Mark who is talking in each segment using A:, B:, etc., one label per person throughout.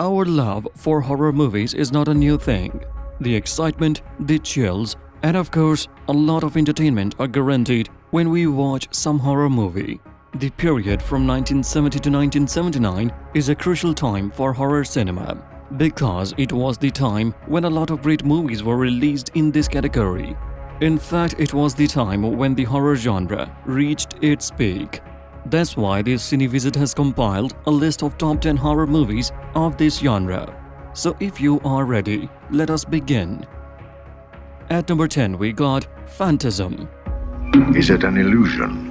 A: Our love for horror movies is not a new thing. The excitement, the chills, and of course, a lot of entertainment are guaranteed when we watch some horror movie. The period from 1970 to 1979 is a crucial time for horror cinema because it was the time when a lot of great movies were released in this category. In fact, it was the time when the horror genre reached its peak. That's why the Cine Wizard has compiled a list of top 10 horror movies of this genre. So if you are ready, let us begin. At number 10 we got Phantasm.
B: Is it an illusion?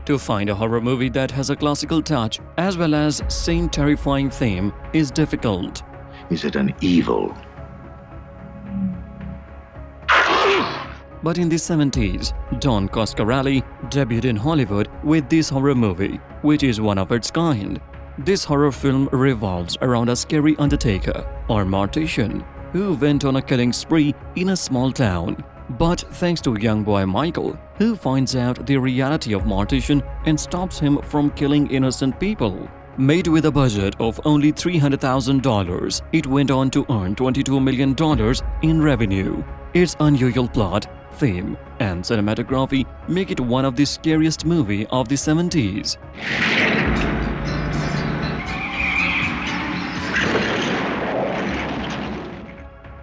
A: To find a horror movie that has a classical touch as well as same terrifying theme is difficult.
B: Is it an evil?
A: But in the 70s, Don Coscarelli debuted in Hollywood with this horror movie, which is one of its kind. This horror film revolves around a scary undertaker, or mortician, who went on a killing spree in a small town. But thanks to young boy Michael, who finds out the reality of mortician and stops him from killing innocent people. Made with a budget of only $300,000, it went on to earn $22 million in revenue. Its unusual plot, theme, and cinematography make it one of the scariest movies of the 70s.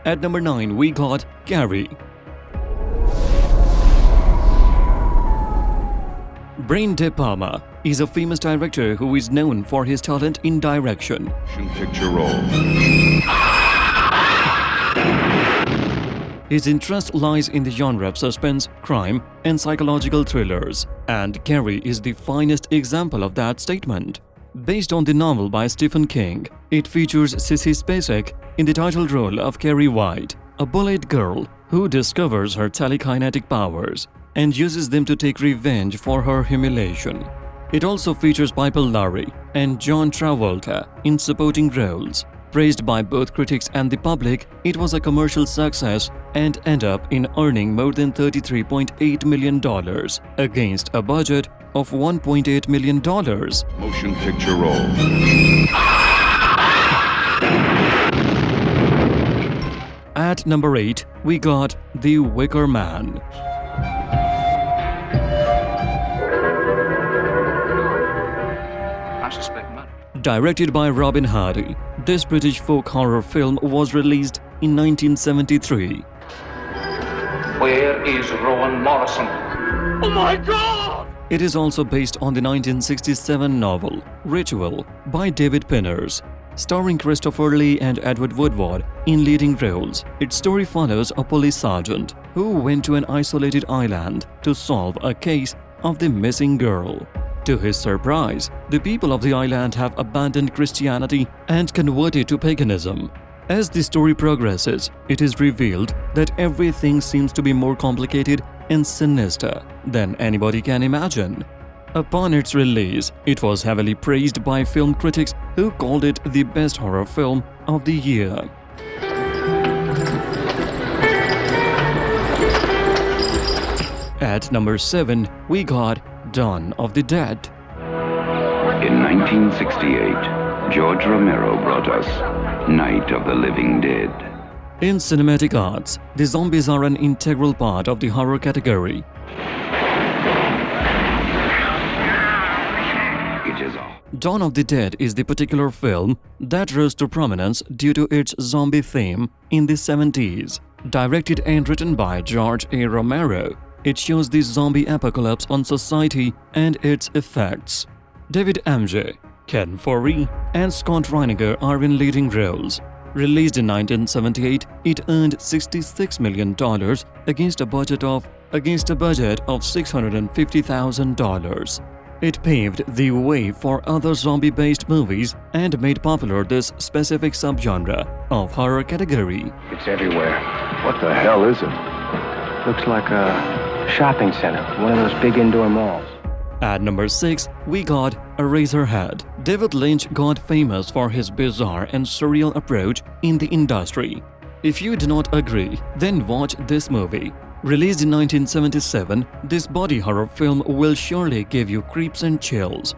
A: At number 9 we got Carrie. Brian De Palma is a famous director who is known for his talent in direction.
B: Picture role.
A: His interest lies in the genre of suspense, crime, and psychological thrillers, and Carrie is the finest example of that statement. Based on the novel by Stephen King, it features Sissy Spacek in the title role of Carrie White, a bullied girl who discovers her telekinetic powers and uses them to take revenge for her humiliation. It also features Piper Laurie and John Travolta in supporting roles. Praised by both critics and the public, it was a commercial success and ended up in earning more than $33.8 million against a budget of $1.8 million.
B: Motion picture role.
A: At number 8, we got The Wicker Man. Directed by Robin Hardy, this British folk horror film was released in 1973.
C: Where is Rowan Morrison? Oh my God!
A: It is also based on the 1967 novel Ritual by David Pinners, starring Christopher Lee and Edward Woodward in leading roles. Its story follows a police sergeant who went to an isolated island to solve a case of the missing girl. To his surprise, the people of the island have abandoned Christianity and converted to paganism. As the story progresses, it is revealed that everything seems to be more complicated and sinister than anybody can imagine. Upon its release, it was heavily praised by film critics who called it the best horror film of the year. At number 7, we got Dawn of the Dead.
D: In 1968, George Romero brought us Night of the Living Dead.
A: In cinematic arts, the zombies are an integral part of the horror category. Dawn of the Dead is the particular film that rose to prominence due to its zombie theme in the 70s. Directed and written by George A. Romero, it shows the zombie apocalypse on society and its effects. David MJ, Ken Foree, and Scott Reiniger are in leading roles. Released in 1978, it earned $66 million against a budget of $650,000. It paved the way for other zombie-based movies and made popular this specific subgenre of horror category.
E: It's everywhere. What the hell is it? Looks like a shopping center, one of those big indoor malls.
A: At number 6, we got Eraserhead. David Lynch got famous for his bizarre and surreal approach in the industry. If you do not agree, then watch this movie. Released in 1977, this body horror film will surely give you creeps and chills.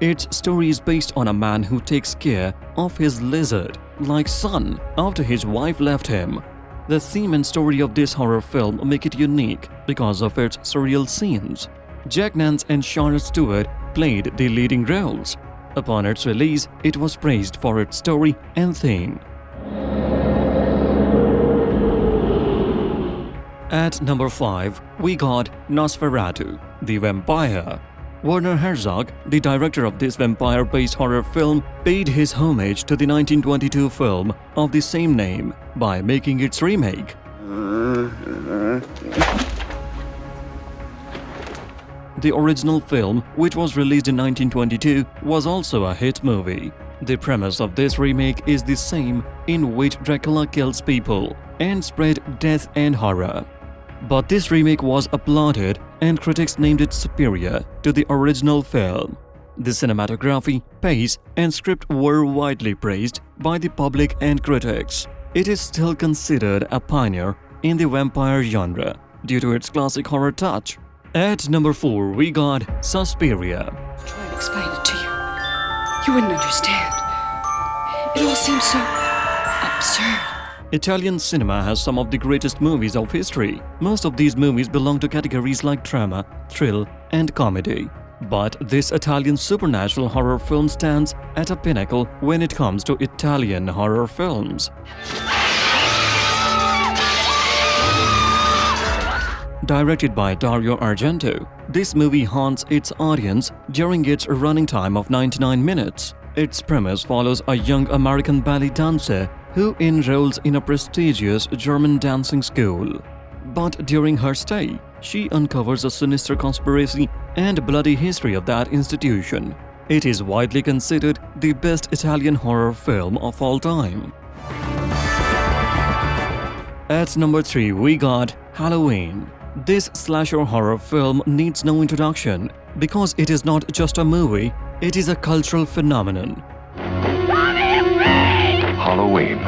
A: Its story is based on a man who takes care of his lizard-like son after his wife left him. The theme and story of this horror film make it unique because of its surreal scenes. Jack Nance and Charlotte Stewart played the leading roles. Upon its release, it was praised for its story and theme. At number 5, we got Nosferatu, the Vampire. Werner Herzog, the director of this vampire-based horror film, paid his homage to the 1922 film of the same name by making its remake. The original film, which was released in 1922, was also a hit movie. The premise of this remake is the same, in which Dracula kills people and spread death and horror. But this remake was applauded and critics named it superior to the original film. The cinematography, pace, and script were widely praised by the public and critics. It is still considered a pioneer in the vampire genre due to its classic horror touch. At number 4, we got Suspiria.
F: Try and explain it to you. You wouldn't understand. It all seems so absurd.
A: Italian cinema has some of the greatest movies of history. Most of these movies belong to categories like drama, thrill, and comedy. But this Italian supernatural horror film stands at a pinnacle when it comes to Italian horror films. Directed by Dario Argento, this movie haunts its audience during its running time of 99 minutes. Its premise follows a young American ballet dancer who enrolls in a prestigious German dancing school. But during her stay, she uncovers a sinister conspiracy and bloody history of that institution. It is widely considered the best Italian horror film of all time. At number 3, we got Halloween. This slasher horror film needs no introduction because it is not just a movie, it is a cultural phenomenon.
E: Halloween.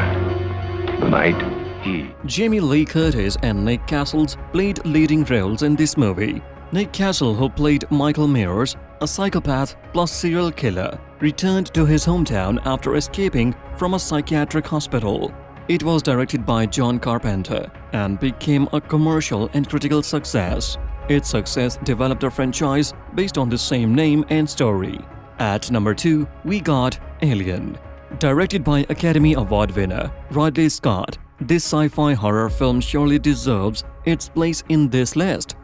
E: The night he...
A: Jamie Lee Curtis and Nick Castle played leading roles in this movie. Nick Castle, who played Michael Myers, a psychopath plus serial killer, returned to his hometown after escaping from a psychiatric hospital. It was directed by John Carpenter and became a commercial and critical success. Its success developed a franchise based on the same name and story. At number 2, we got Alien. Directed by Academy Award winner Ridley Scott, this sci-fi horror film surely deserves its place in this list.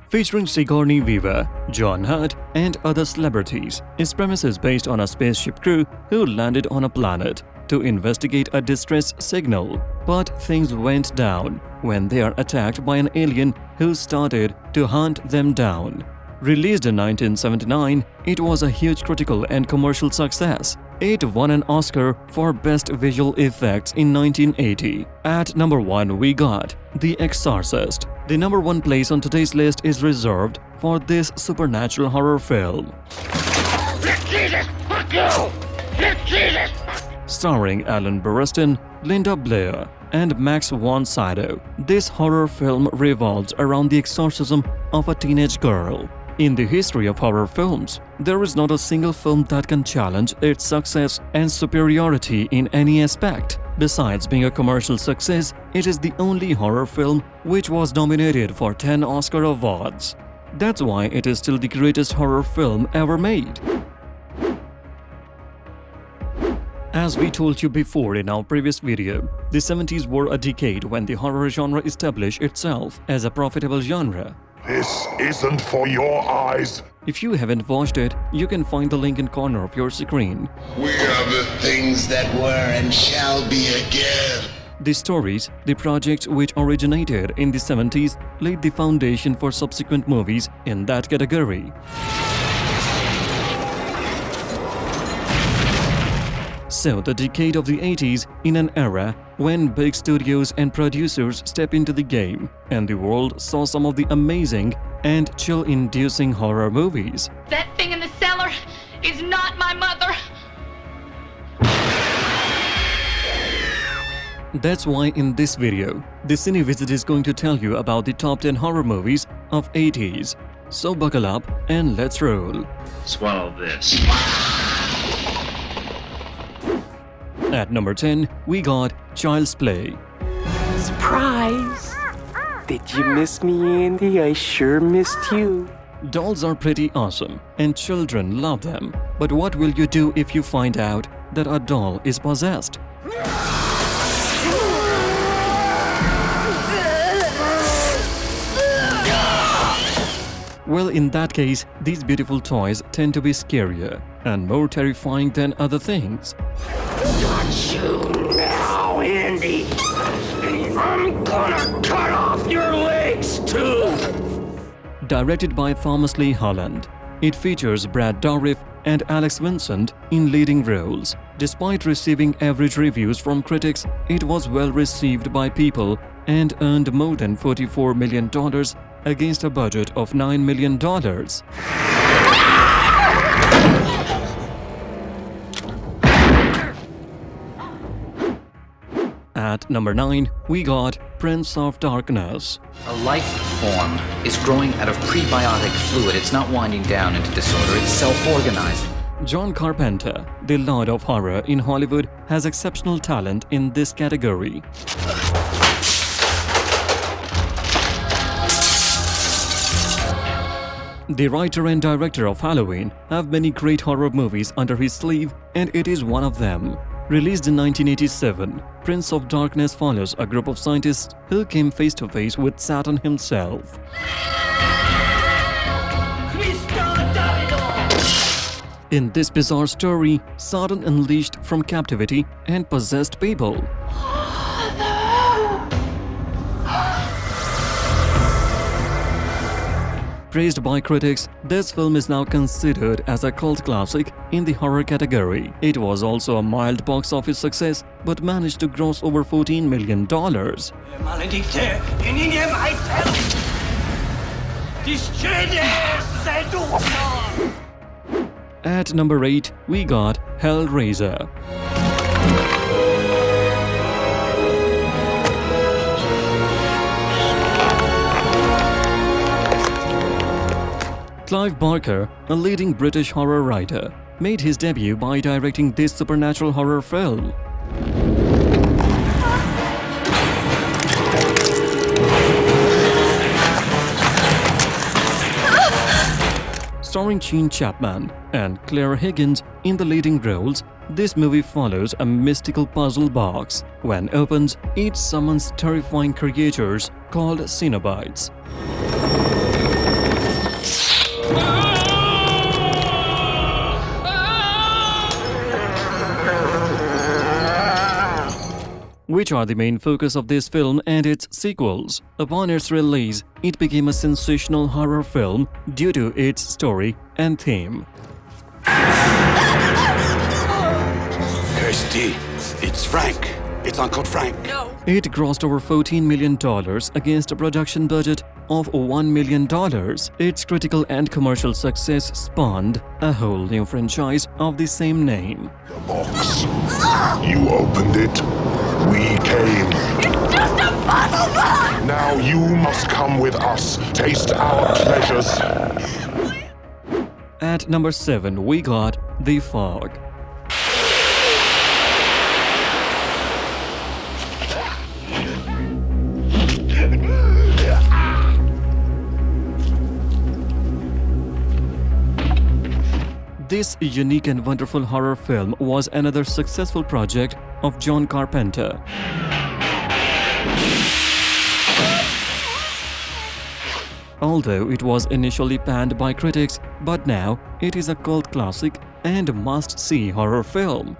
A: Featuring Sigourney Weaver, John Hurt, and other celebrities, its premise is based on a spaceship crew who landed on a planet to investigate a distress signal. But things went down when they are attacked by an alien who started to hunt them down. Released in 1979, it was a huge critical and commercial success. It won an Oscar for Best Visual Effects in 1980. At number 1, we got The Exorcist. The number 1 place on today's list is reserved for this supernatural horror film. Starring Alan Burstyn, Linda Blair, and Max von Sydow, this horror film revolves around the exorcism of a teenage girl. In the history of horror films, there is not a single film that can challenge its success and superiority in any aspect. Besides being a commercial success, it is the only horror film which was nominated for 10 Oscar awards. That's why it is still the greatest horror film ever made. As we told you before in our previous video, the 70s were a decade when the horror genre established itself as a profitable genre.
G: This isn't for your eyes.
A: If you haven't watched it, you can find the link in corner of your screen.
H: We are the things that were and shall be again.
A: The stories, the projects which originated in the 70s laid the foundation for subsequent movies in that category. So the decade of the 80s in an era when big studios and producers step into the game and the world saw some of the amazing and chill-inducing horror movies.
I: That thing in the cellar is not my mother.
A: That's why in this video, the Cine Wizard is going to tell you about the top 10 horror movies of 80s. So buckle up and let's roll.
J: Swallow this.
A: At number 10, we got Child's Play.
K: Surprise! Did you miss me, Andy? I sure missed you.
A: Dolls are pretty awesome and children love them. But what will you do if you find out that a doll is possessed? Well, in that case, these beautiful toys tend to be scarier and more terrifying than other things.
K: Got you now, Andy. I'm gonna cut off your legs, too.
A: Directed by Thomas Lee Holland, it features Brad Dourif and Alex Vincent in leading roles. Despite receiving average reviews from critics, it was well received by people and earned more than $44 million against a budget of $9 million. At number 9, we got Prince of Darkness.
L: A life form is growing out of prebiotic fluid. It's not winding down into disorder, it's self-organizing.
A: John Carpenter, the Lord of Horror in Hollywood, has exceptional talent in this category. The writer and director of Halloween have many great horror movies under his sleeve, and it is one of them. Released in 1987, Prince of Darkness follows a group of scientists who came face to face with Satan himself. In this bizarre story, Satan unleashed from captivity and possessed people. Praised by critics, this film is now considered as a cult classic in the horror category. It was also a mild box office success, but managed to gross over $14 million. At number 8, we got Hellraiser. Clive Barker, a leading British horror writer, made his debut by directing this supernatural horror film. Starring Gene Chapman and Claire Higgins in the leading roles, this movie follows a mystical puzzle box. When opened, it summons terrifying creatures called Cenobites. Which are the main focus of this film and its sequels. Upon its release, it became a sensational horror film due to its story and theme.
M: Kirsty, it's Frank. It's Uncle Frank.
I: No.
A: It grossed over $14 million against a production budget of $1 million. Its critical and commercial success spawned a whole new franchise of the same name.
G: The box. You opened it. We came.
I: It's just a puzzle box!
G: Now you must come with us. Taste our pleasures.
A: At number 7, we got The Fog. This unique and wonderful horror film was another successful project of John Carpenter. Although it was initially panned by critics, but now it is a cult classic and must-see horror film.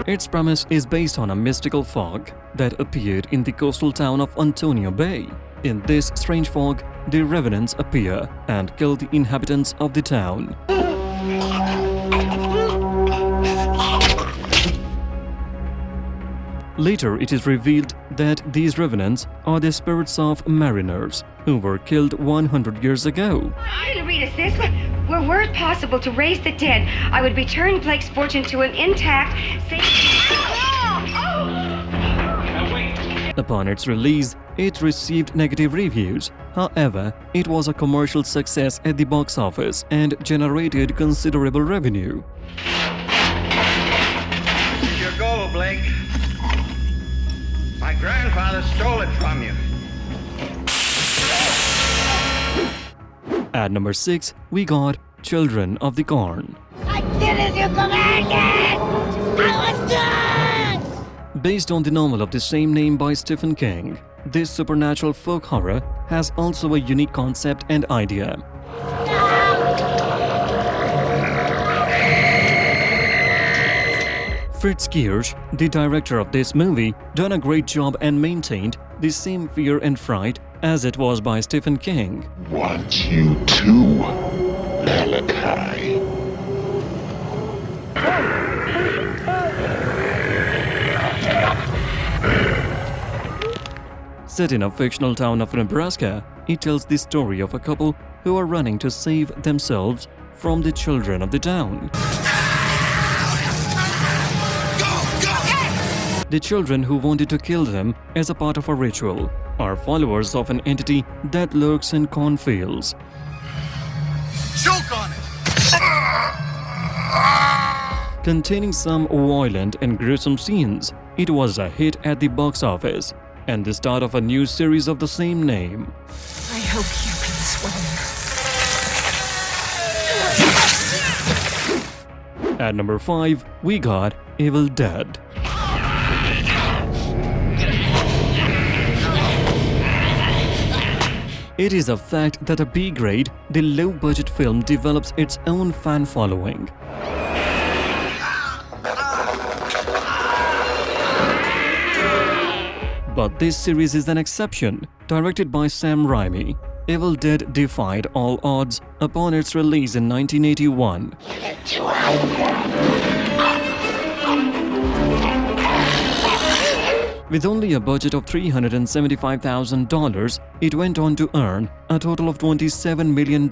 A: Its premise is based on a mystical fog that appeared in the coastal town of Antonio Bay. In this strange fog, the revenants appear and kill the inhabitants of the town. Later, it is revealed that these revenants are the spirits of mariners who were killed 100 years ago.
J: I'll read us this. Were words possible to raise the dead, I would return Blake's fortune to an intact, safe...
A: Upon its release, it received negative reviews. However, it was a commercial success at the box office and generated considerable revenue.
N: Your gold, Blake. My grandfather stole it from you.
A: At number 6, we got Children of the Corn.
I: I did as you commanded! I was done!
A: Based on the novel of the same name by Stephen King, this supernatural folk horror has also a unique concept and idea. Fritz Kirsch, the director of this movie, done a great job and maintained the same fear and fright as it was by Stephen King.
G: Want you too, Malachi.
A: Set in a fictional town of Nebraska, it tells the story of a couple who are running to save themselves from the children of the town. The children who wanted to kill them as a part of a ritual are followers of an entity that lurks in cornfields.
M: Choke on it!
A: Containing some violent and gruesome scenes, it was a hit at the box office and the start of a new series of the same name.
I: I hope you can swim.
A: At number 5, we got Evil Dead. It is a fact that a B-grade, the low-budget film develops its own fan following. But this series is an exception. Directed by Sam Raimi, Evil Dead defied all odds upon its release in 1981. With only a budget of $375,000, it went on to earn a total of $27 million.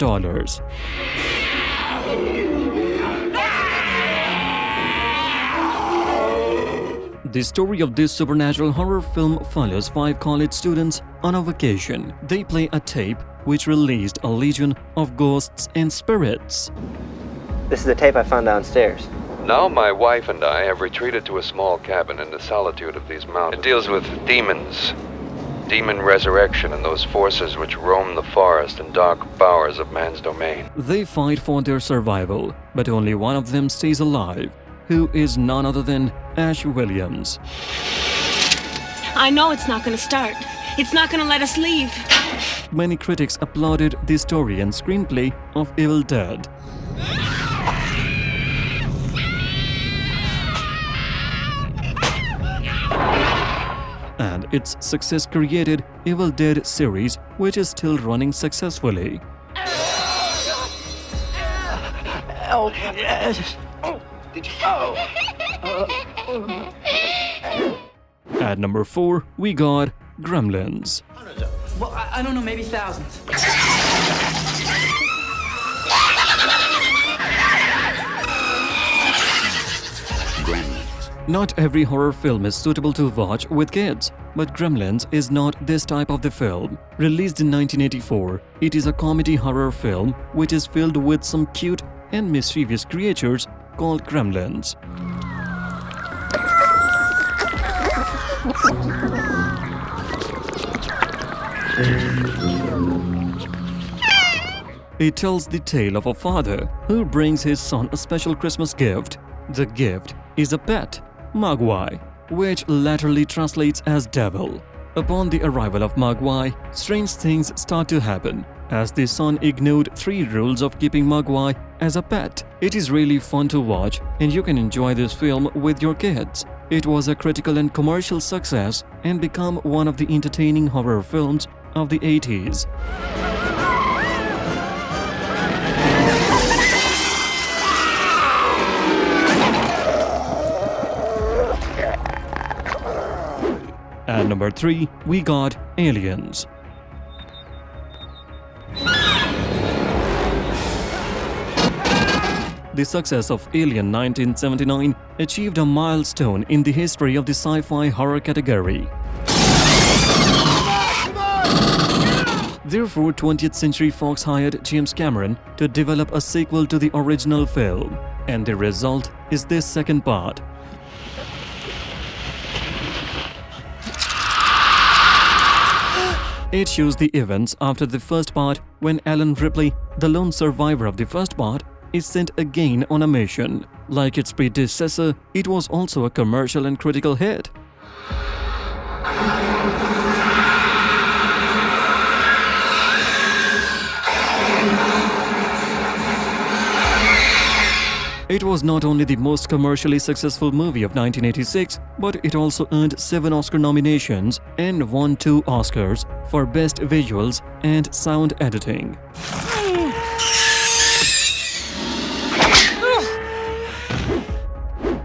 A: The story of this supernatural horror film follows 5 college students on a vacation. They play a tape which released a legion of ghosts and spirits.
E: This is the tape I found downstairs.
O: Now my wife and I have retreated to a small cabin in the solitude of these mountains. It deals with demons, demon resurrection, and those forces which roam the forest and dark bowers of man's domain.
A: They fight for their survival, but only one of them stays alive, who is none other than Ash Williams.
P: I know it's not going to start. It's not going to let us leave.
A: Many critics applauded the story and screenplay of Evil Dead. And its success created Evil Dead series, which is still running successfully.
I: Oh, yes. Oh, did you?
A: At number 4, we got Gremlins.
Q: Well, I don't know, maybe thousands.
A: Not every horror film is suitable to watch with kids, but Gremlins is not this type of the film. Released in 1984, it is a comedy horror film which is filled with some cute and mischievous creatures called gremlins. It tells the tale of a father who brings his son a special Christmas gift. The gift is a pet, Mogwai, which laterally translates as devil. Upon the arrival of Mogwai, strange things start to happen, as the son ignored 3 rules of keeping Mogwai as a pet. It is really fun to watch, and you can enjoy this film with your kids. It was a critical and commercial success and became one of the entertaining horror films of the 80s. At number 3, we got Aliens. The success of Alien 1979 achieved a milestone in the history of the sci-fi horror category. Therefore, 20th Century Fox hired James Cameron to develop a sequel to the original film, and the result is this second part. It shows the events after the first part when Alan Ripley, the lone survivor of the first part, is sent again on a mission. Like its predecessor, it was also a commercial and critical hit. It was not only the most commercially successful movie of 1986, but it also earned 7 Oscar nominations and won 2 Oscars for Best Visuals and Sound Editing.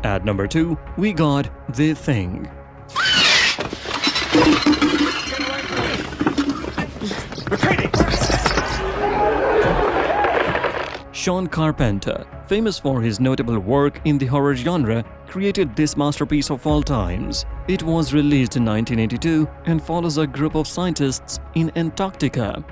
A: At number 2, we got The Thing. John Carpenter, famous for his notable work in the horror genre, created this masterpiece of all times. It was released in 1982 and follows a group of scientists in Antarctica.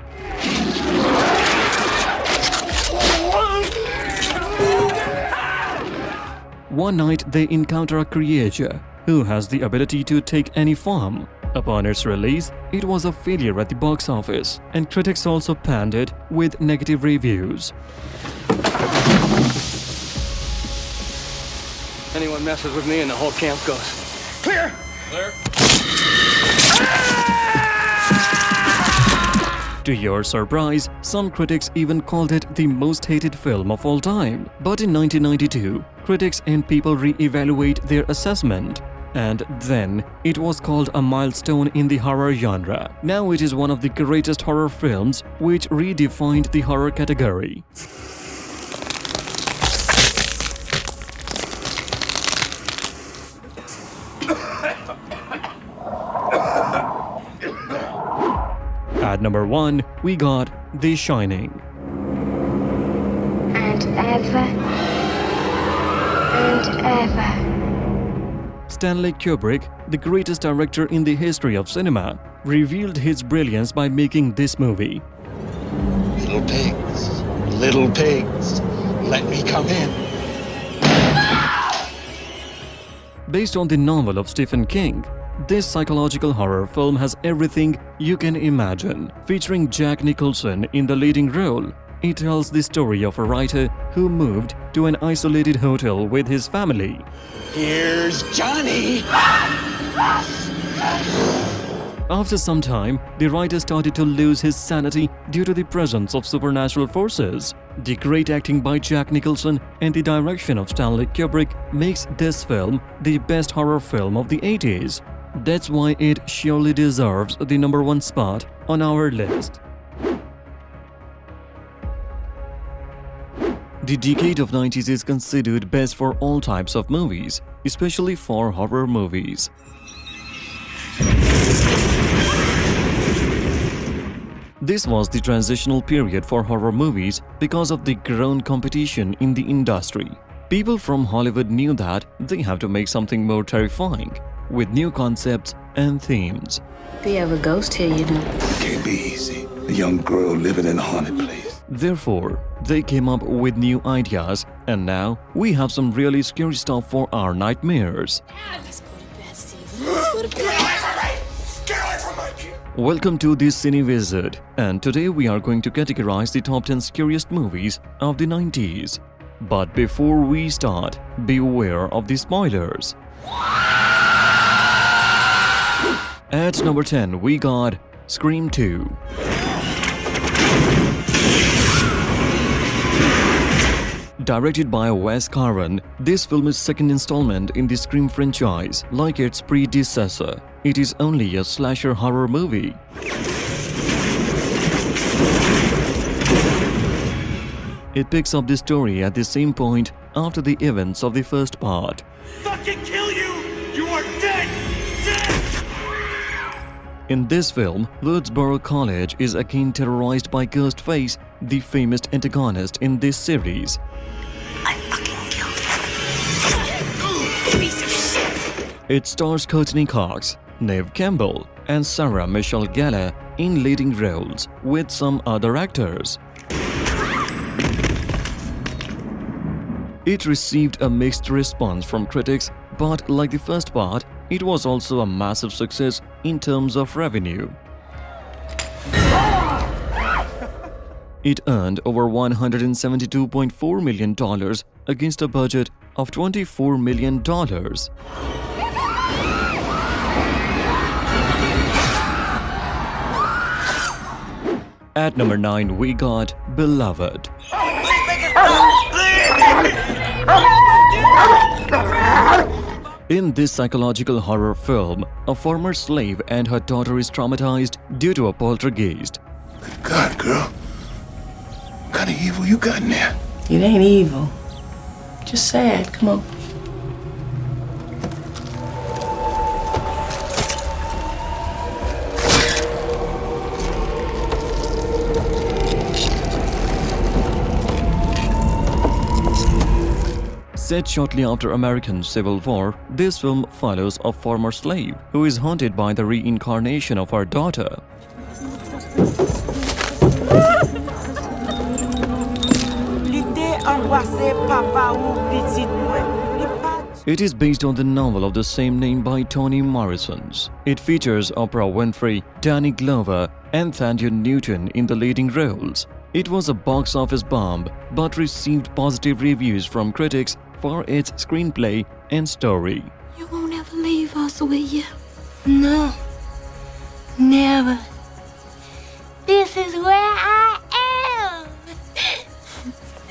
A: One night they encounter a creature who has the ability to take any form. Upon its release, it was a failure at the box office, and critics also panned it with negative reviews.
E: Anyone messes with me and the whole camp goes. Clear!
M: Clear.
A: To your surprise, some critics even called it the most hated film of all time. But in 1992, critics and people re-evaluate their assessment. And then, it was called a milestone in the horror genre. Now it is one of the greatest horror films which redefined the horror category. At number 1, we got The Shining.
J: And ever. And ever.
A: Stanley Kubrick, the greatest director in the history of cinema, revealed his brilliance by making this movie.
H: Little pigs, let me come in.
A: Based on the novel of Stephen King, this psychological horror film has everything you can imagine. Featuring Jack Nicholson in the leading role, it tells the story of a writer who moved to an isolated hotel with his family.
H: Here's Johnny!
A: After some time, the writer started to lose his sanity due to the presence of supernatural forces. The great acting by Jack Nicholson and the direction of Stanley Kubrick makes this film the best horror film of the 80s. That's why it surely deserves the number 1 spot on our list. The decade of 90s is considered best for all types of movies, especially for horror movies. This was the transitional period for horror movies because of the growing competition in the industry. People from Hollywood knew that they have to make something more terrifying, with new concepts and themes.
R: We have a ghost here, you know.
G: Can't be easy. A young girl living in a haunted place.
A: Therefore, they came up with new ideas, and now we have some really scary stuff for our nightmares.
R: Let's go to bed, Steve. Let's go to bed.
G: Get away from me! Get away from my kid!
A: Welcome to the Cine Wizard, and today we are going to categorize the top 10 scariest movies of the 90s. But before we start, beware of the spoilers. At number 10, we got Scream 2. Directed by Wes Craven, this film is second installment in the Scream franchise. Like its predecessor, it is only a slasher horror movie. It picks up the story at the same point after the events of the first part.
M: Fucking kill you! You are dead! Dead!
A: In this film, Woodsboro College is again terrorized by Ghostface, the famous antagonist in this series. It stars Courtney Cox, Neve Campbell, and Sarah Michelle Gellar in leading roles, with some other actors. It received a mixed response from critics, but like the first part, it was also a massive success in terms of revenue. It earned over $172.4 million against a budget of $24 million. At number 9, we got Beloved. In this psychological horror film, a former slave and her daughter is traumatized due to a poltergeist.
G: Good God, girl. What kind of evil you got in there?
S: It ain't evil. Just sad. Come on.
A: Set shortly after American Civil War, this film follows a former slave who is haunted by the reincarnation of her daughter. It is based on the novel of the same name by Toni Morrison. It features Oprah Winfrey, Danny Glover, and Thandie Newton in the leading roles. It was a box office bomb, but received positive reviews from critics for its screenplay and story.
R: You won't ever leave us, will you? No. Never. This is where I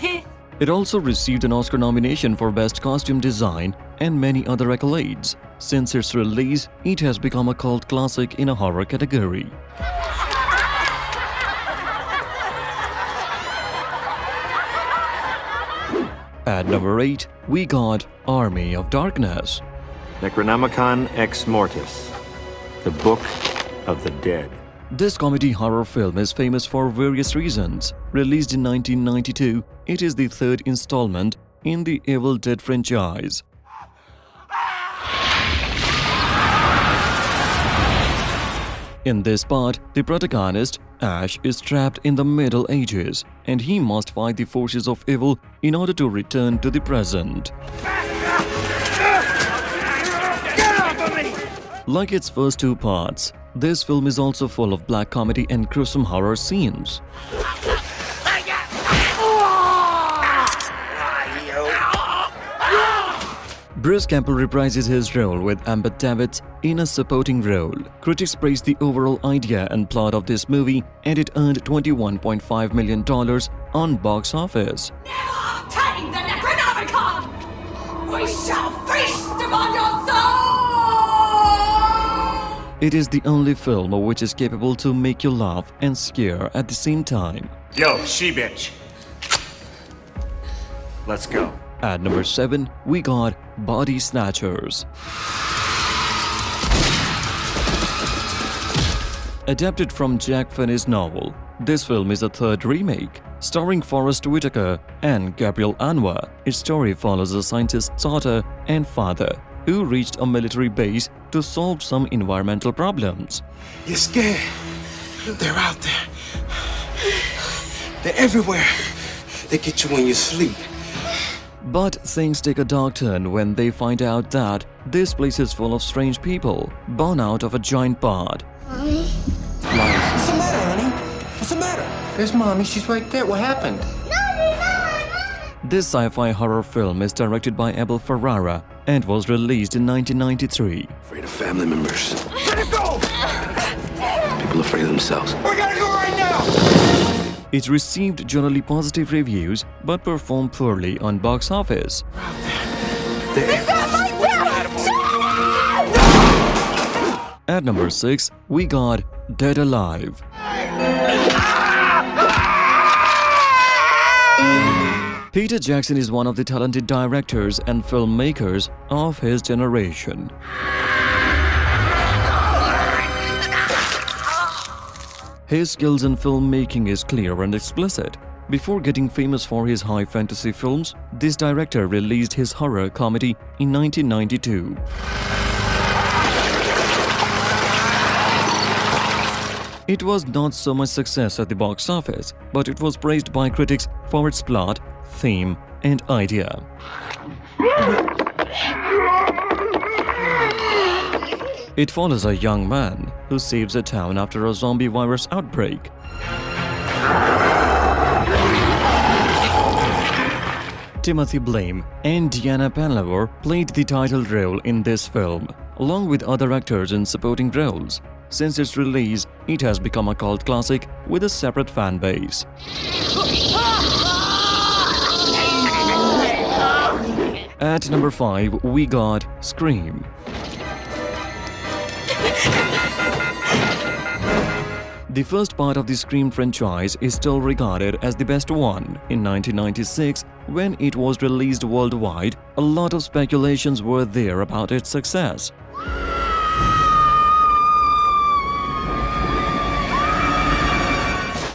R: am.
A: It also received an Oscar nomination for Best Costume Design and many other accolades. Since its release, it has become a cult classic in a horror category. At number 8, we got Army of Darkness.
E: Necronomicon Ex Mortis, the Book of the Dead.
A: This comedy horror film is famous for various reasons. Released in 1992, it is the third installment in the Evil Dead franchise. In this part, the protagonist, Ash, is trapped in the Middle Ages, and he must fight the forces of evil in order to return to the present. Like its first two parts, this film is also full of black comedy and gruesome horror scenes. Bruce Campbell reprises his role with Amber Davids in a supporting role. Critics praised the overall idea and plot of this movie, and it earned $21.5 million on box office.
I: Never obtain the Necronomicon! We shall feast upon your soul!
A: It is the only film which is capable to make you laugh and scare at the same time.
E: Yo, she-bitch. Let's go.
A: At number 7, we got Body Snatchers. Adapted from Jack Finney's novel, this film is a third remake. Starring Forrest Whitaker and Gabriel Anwar, its story follows a scientist's daughter and father who reached a military base to solve some environmental problems.
H: You're scared. They're out there. They're everywhere. They get you when you sleep.
A: But things take a dark turn when they find out that this place is full of strange people born out of a giant pod.
H: Mommy? What's the matter, honey? What's the matter? There's Mommy. She's right there. What happened?
A: This sci-fi horror film is directed by Abel Ferrara and was released in 1993.
H: Afraid of family members. Let it go! People afraid of themselves. We gotta go right now!
A: It received generally positive reviews but performed poorly on box office. At number 6, we got Dead Alive. Peter Jackson is one of the talented directors and filmmakers of his generation. His skills in filmmaking is clear and explicit. Before getting famous for his high fantasy films, this director released his horror comedy in 1992. It was not so much success at the box office, but it was praised by critics for its plot, theme, and idea. It follows a young man who saves a town after a zombie virus outbreak. Timothy Blame and Diana Penlover played the title role in this film, along with other actors in supporting roles. Since its release, it has become a cult classic with a separate fan base. At number 5, we got Scream. The first part of the Scream franchise is still regarded as the best one. In 1996, when it was released worldwide, a lot of speculations were there about its success.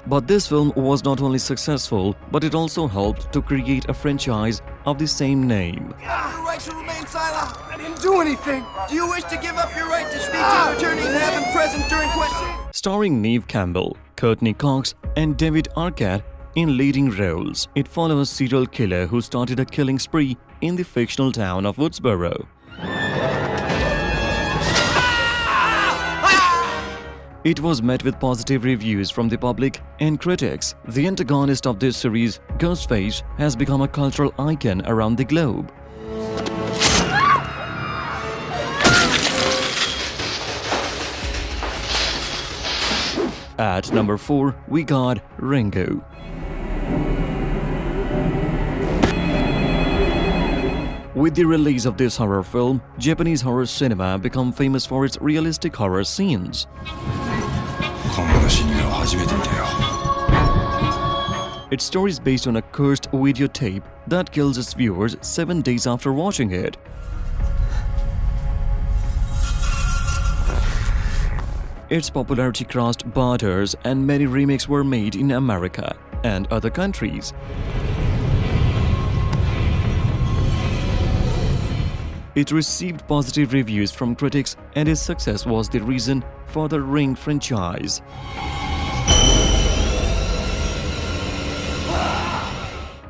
A: But this film was not only successful, but it also helped to create a franchise of the same name.
M: Your right to remain silent. I didn't do anything. Do you wish to give up your right to speak to your attorney and have him present during questioning?
A: Starring Neve Campbell, Courtney Cox, and David Arquette in leading roles, it follows a serial killer who started a killing spree in the fictional town of Woodsboro. It was met with positive reviews from the public and critics. The antagonist of this series, Ghostface, has become a cultural icon around the globe. At number 4, we got Ringo. With the release of this horror film, Japanese horror cinema became famous for its realistic horror scenes. Its story is based on a cursed videotape that kills its viewers 7 days after watching it. Its popularity crossed borders and many remakes were made in America and other countries. It received positive reviews from critics, and its success was the reason for the Ring franchise.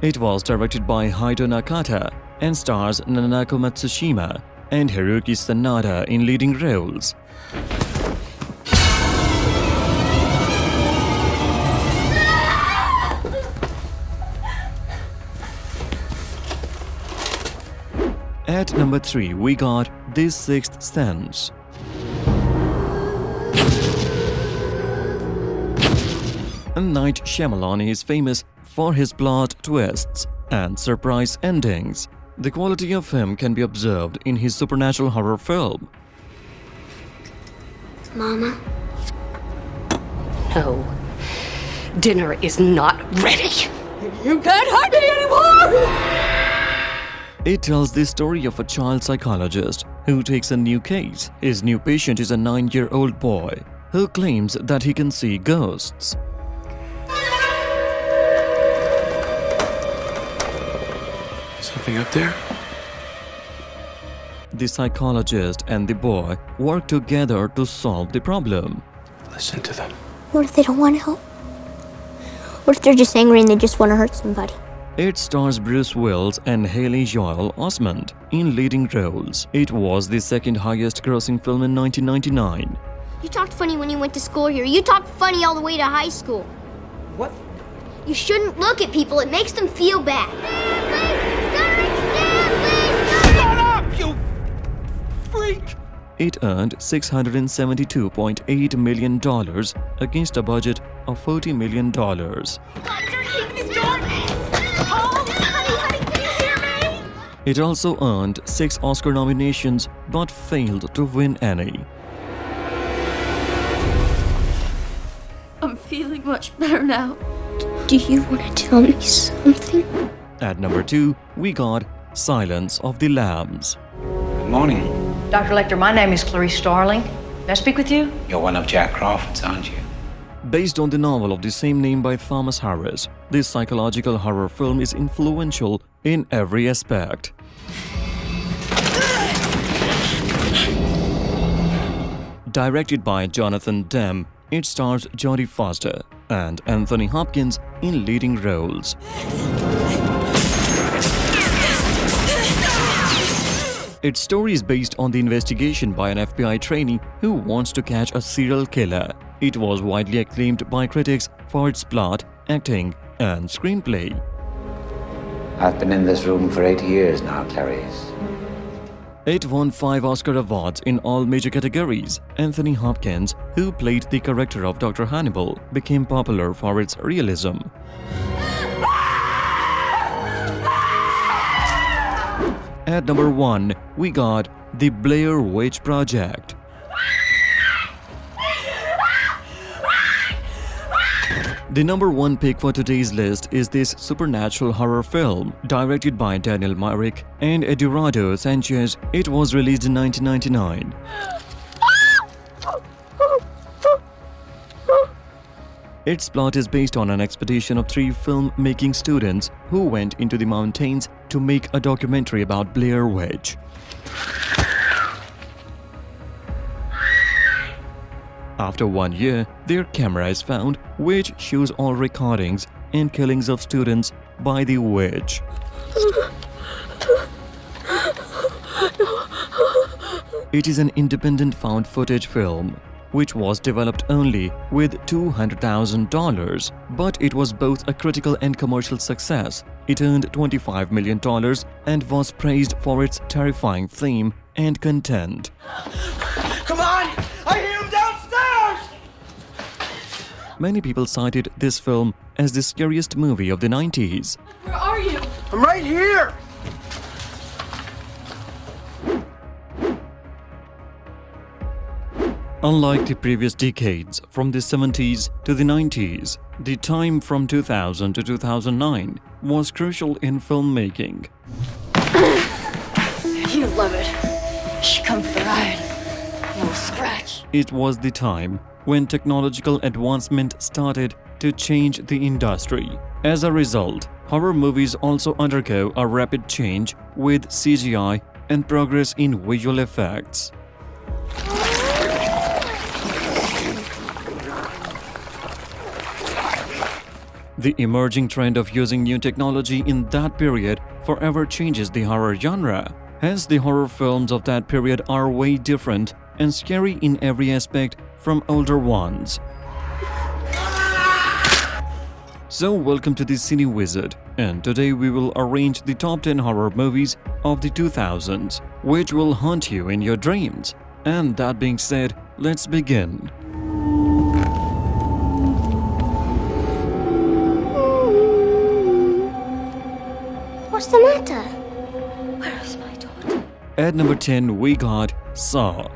A: It was directed by Hideo Nakata and stars Nanako Matsushima and Haruki Sanada in leading roles. At number 3, we got The Sixth Sense. M. Night Shyamalan is famous for his plot twists and surprise endings. The quality of him can be observed in his supernatural horror film.
R: Mama? No. Dinner is not ready. You can't hurt me anymore!
A: It tells the story of a child psychologist who takes a new case. His new patient is a 9-year-old boy who claims that he can see ghosts.
H: Something up there?
A: The psychologist and the boy work together to solve the problem.
H: Listen to them.
T: What if they don't want to help? What if they're just angry and they just want to hurt somebody?
A: It stars Bruce Willis and Haley Joel Osment in leading roles. It was the second highest grossing film in 1999.
T: You talked funny when you went to school here. You talked funny all the way to high school.
Q: What?
T: You shouldn't look at people. It makes them feel bad.
M: Shut up, you freak!
A: It earned $672.8 million against a budget of $40 million. It also earned 6 Oscar nominations but failed to win any.
R: I'm feeling much better now. Do you want to tell me something?
A: At number 2, we got Silence of the Lambs.
L: Good morning.
U: Dr. Lecter, my name is Clarice Starling. May I speak with you?
L: You're one of Jack Crawford's, aren't you?
A: Based on the novel of the same name by Thomas Harris, this psychological horror film is influential in every aspect. Directed by Jonathan Demme, it stars Jodie Foster and Anthony Hopkins in leading roles. Its story is based on the investigation by an FBI trainee who wants to catch a serial killer. It was widely acclaimed by critics for its plot, acting, and screenplay.
U: I've been in this room for 8 years now, Clarice.
A: It won 5 Oscar awards in all major categories. Anthony Hopkins, who played the character of Dr. Hannibal, became popular for its realism. At number 1, we got The Blair Witch Project. The number 1 pick for today's list is this supernatural horror film, directed by Daniel Myrick and Eduardo Sanchez. It was released in 1999. Its plot is based on an expedition of 3 film-making students who went into the mountains to make a documentary about Blair Witch. After 1 year, their camera is found, which shows all recordings and killings of students by the witch. It is an independent found footage film, which was developed only with $200,000, but it was both a critical and commercial success. It earned $25 million and was praised for its terrifying theme and content.
M: Come on! I hear him downstairs!
A: Many people cited this film as the scariest movie of the 90s.
M: Where are you? I'm right here!
A: Unlike the previous decades, from the 70s to the 90s, the time from 2000 to 2009 was crucial in filmmaking.
I: You love it. You come for the ride. No scratch.
A: It was the time when technological advancement started to change the industry. As a result, horror movies also undergo a rapid change with CGI and progress in visual effects. The emerging trend of using new technology in that period forever changes the horror genre. Hence, the horror films of that period are way different and scary in every aspect from older ones. So, welcome to the Cine Wizard, and today we will arrange the top 10 horror movies of the 2000s, which will haunt you in your dreams. And that being said, let's begin.
T: What's the matter?
I: Where is my daughter?
A: At number 10, we got Saw.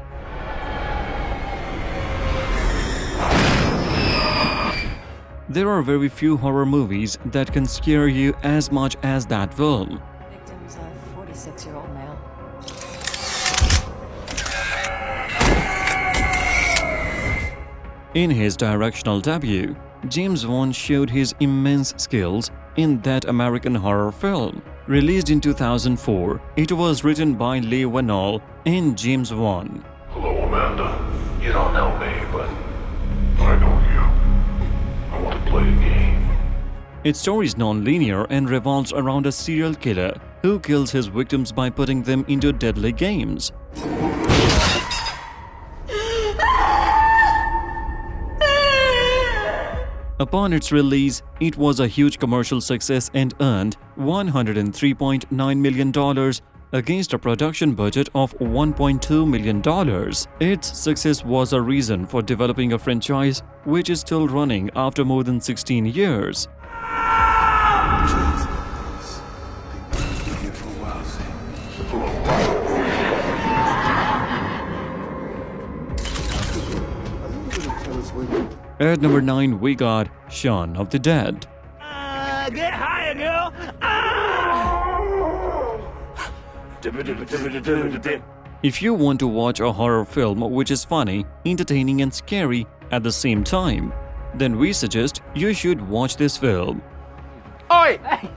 A: There are very few horror movies that can scare you as much as that film.
F: Victim's a 46-year-old male.
A: In his directional debut, James Wan showed his immense skills in that American horror film. Released in 2004, it was written by Leigh Whannell and James Wan.
G: Hello, Amanda. You don't know me, but I know you. I want to play a game.
A: Its story is non-linear and revolves around a serial killer who kills his victims by putting them into deadly games. Upon its release, it was a huge commercial success and earned $103.9 million against a production budget of $1.2 million. Its success was a reason for developing a franchise which is still running after more than 16 years. At number 9, we got Shaun of the Dead.
M: Get higher, girl!
A: If you want to watch a horror film which is funny, entertaining and scary at the same time, then we suggest you should watch this film.
K: Oi! Hey.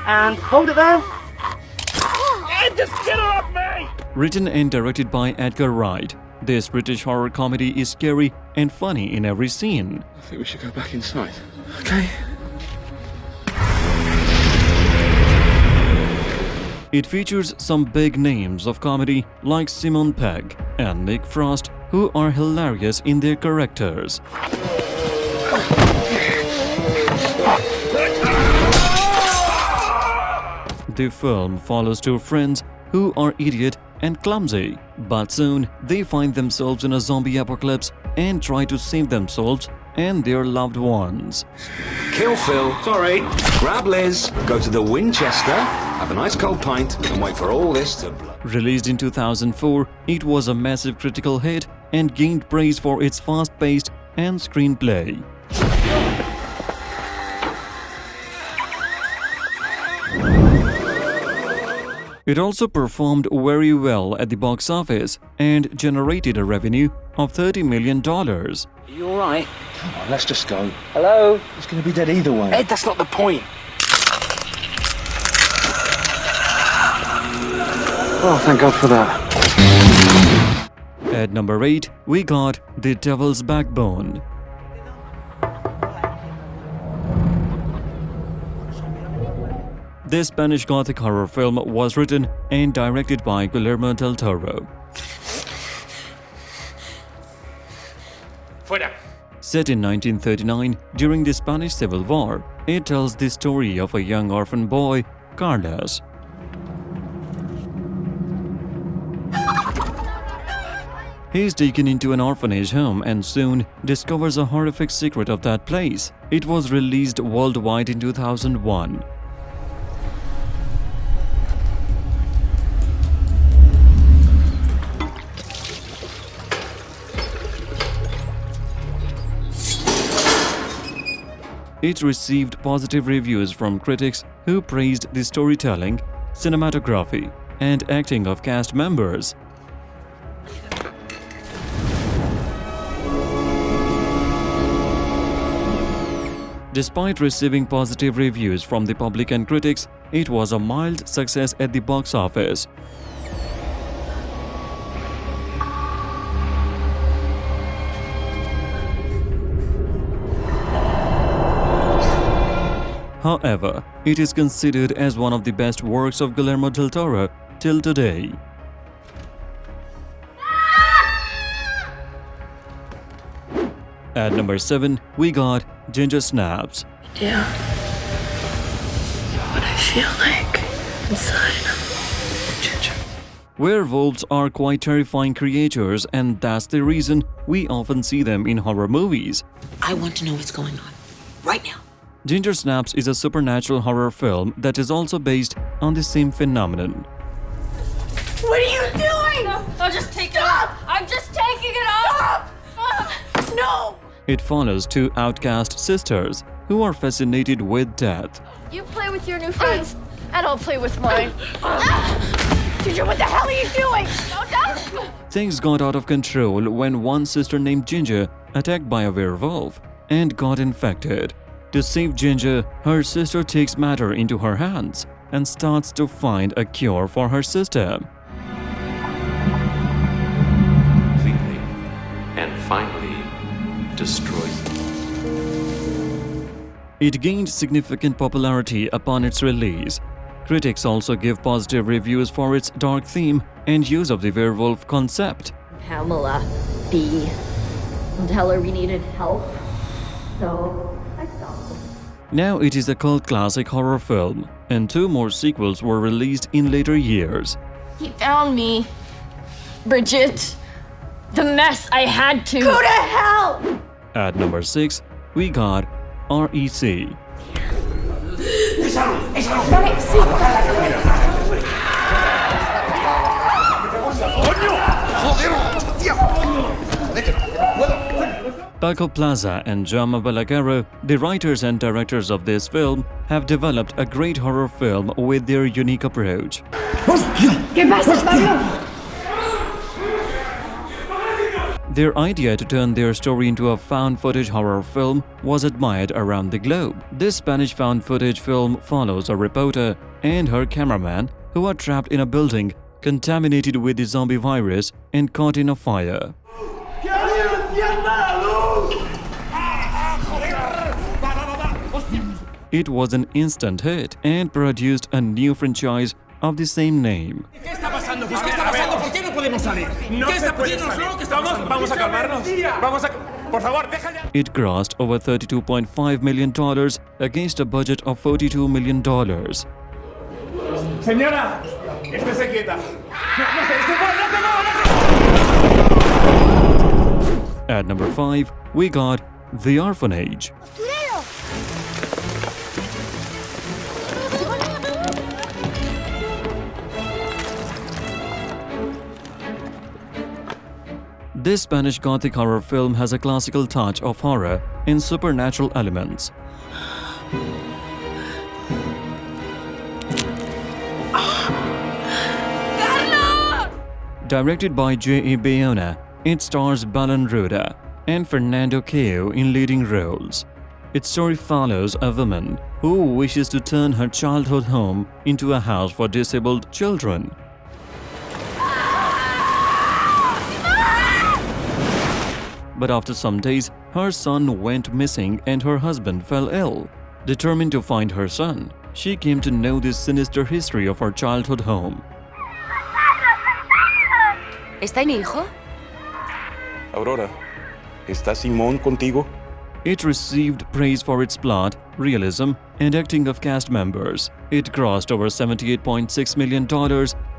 K: And hold it there. And just get her up, me!
A: Written and directed by Edgar Wright, this British horror comedy is scary and funny in every scene.
H: I think we should go back inside. Okay.
A: It features some big names of comedy like Simon Pegg and Nick Frost, who are hilarious in their characters. The film follows two friends who are idiot and clumsy, but soon they find themselves in a zombie apocalypse and try to save themselves and their loved ones.
B: Kill Phil, sorry, grab Liz, go to the Winchester, have a nice cold pint, and wait for all this to blow.
A: Released in 2004, it was a massive critical hit and gained praise for its fast-paced and screenplay. It also performed very well at the box office and generated a revenue of $30 million.
K: Are you alright?
H: Come on, let's just go.
K: Hello?
H: It's going to be dead either way.
K: Ed, that's not the point.
E: Oh, thank God for that.
A: At number 8, we got The Devil's Backbone. This Spanish Gothic horror film was written and directed by Guillermo del Toro. Set in 1939 during the Spanish Civil War, it tells the story of a young orphan boy, Carlos. He is taken into an orphanage home and soon discovers a horrific secret of that place. It was released worldwide in 2001. It received positive reviews from critics who praised the storytelling, cinematography, and acting of cast members. Despite receiving positive reviews from the public and critics, it was a mild success at the box office. However, it is considered as one of the best works of Guillermo del Toro till today. At number 7, we got Ginger Snaps.
S: Yeah. What I feel like inside. Ginger.
A: Werewolves are quite terrifying creatures, and that's the reason we often see them in horror movies.
V: I want to know what's going on right now.
A: Ginger Snaps is a supernatural horror film that is also based on the same phenomenon.
I: What are you doing? No, I'll just take it off. I'm just taking it off. Stop! No!
A: It follows two outcast sisters who are fascinated with death.
I: You play with your new friends, and I'll play with mine. Ginger, what the hell are you doing? No.
A: Things got out of control when one sister named Ginger attacked by a werewolf and got infected. To save Ginger, her sister takes matter into her hands and starts to find a cure for her sister.
W: Completely and finally destroys them.
A: It gained significant popularity upon its release. Critics also give positive reviews for its dark theme and use of the werewolf concept.
X: Pamela B. Tell her we needed help. So I stopped.
A: Now it is a cult classic horror film, and 2 more sequels were released in later years.
I: He found me. Bridget. The mess I had to. Go to hell!
A: At number 6, we got REC. Paco Plaza and Jaume Balaguerro, the writers and directors of this film, have developed a great horror film with their unique approach.
J: ¿Qué pasa, Pablo?
A: Their idea to turn their story into a found-footage horror film was admired around the globe. This Spanish found-footage film follows a reporter and her cameraman who are trapped in a building contaminated with the zombie virus and caught in a fire. It was an instant hit and produced a new franchise of the same name. It grossed over $32.5 million against a budget of $42 million.
M: Señora, estése quieta.
A: At number 5, we got The Orphanage. This Spanish Gothic horror film has a classical touch of horror and supernatural elements. Directed by J.A. Bayona, it stars Balan Rueda and Fernando Cayo in leading roles. Its story follows a woman who wishes to turn her childhood home into a house for disabled children. But after some days, her son went missing and her husband fell ill. Determined to find her son, she came to know the sinister history of her childhood home.
F: ¿Está mi hijo?
C: Aurora, ¿está Simón contigo?
A: It received praise for its plot, realism, and acting of cast members. It grossed over $78.6 million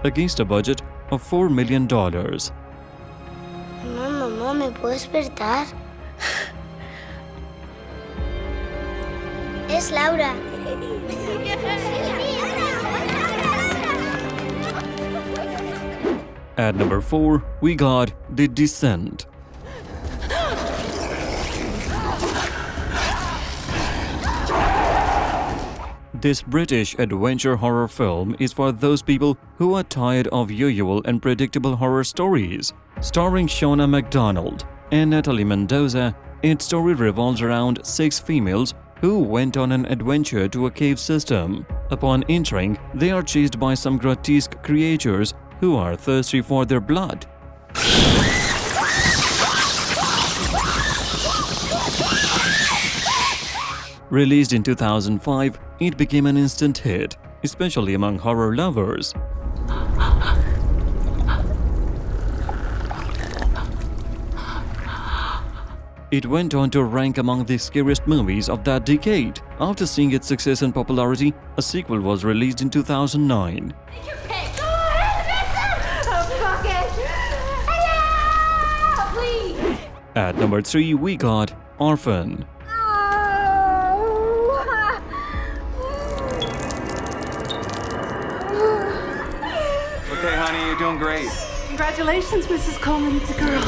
A: against a budget of $4 million.
R: Mamá, ¿me puedo despertar? Es Laura.
A: At number 4, we got The Descent. This British adventure horror film is for those people who are tired of usual and predictable horror stories. Starring Shauna MacDonald and Natalie Mendoza, its story revolves around 6 females who went on an adventure to a cave system. Upon entering, they are chased by some grotesque creatures who are thirsty for their blood. Released in 2005, it became an instant hit, especially among horror lovers. It went on to rank among the scariest movies of that decade. After seeing its success and popularity, a sequel was released in 2009. At number 3, we got Orphan.
D: Okay, honey, you're doing great.
S: Congratulations, Mrs. Coleman, it's a girl.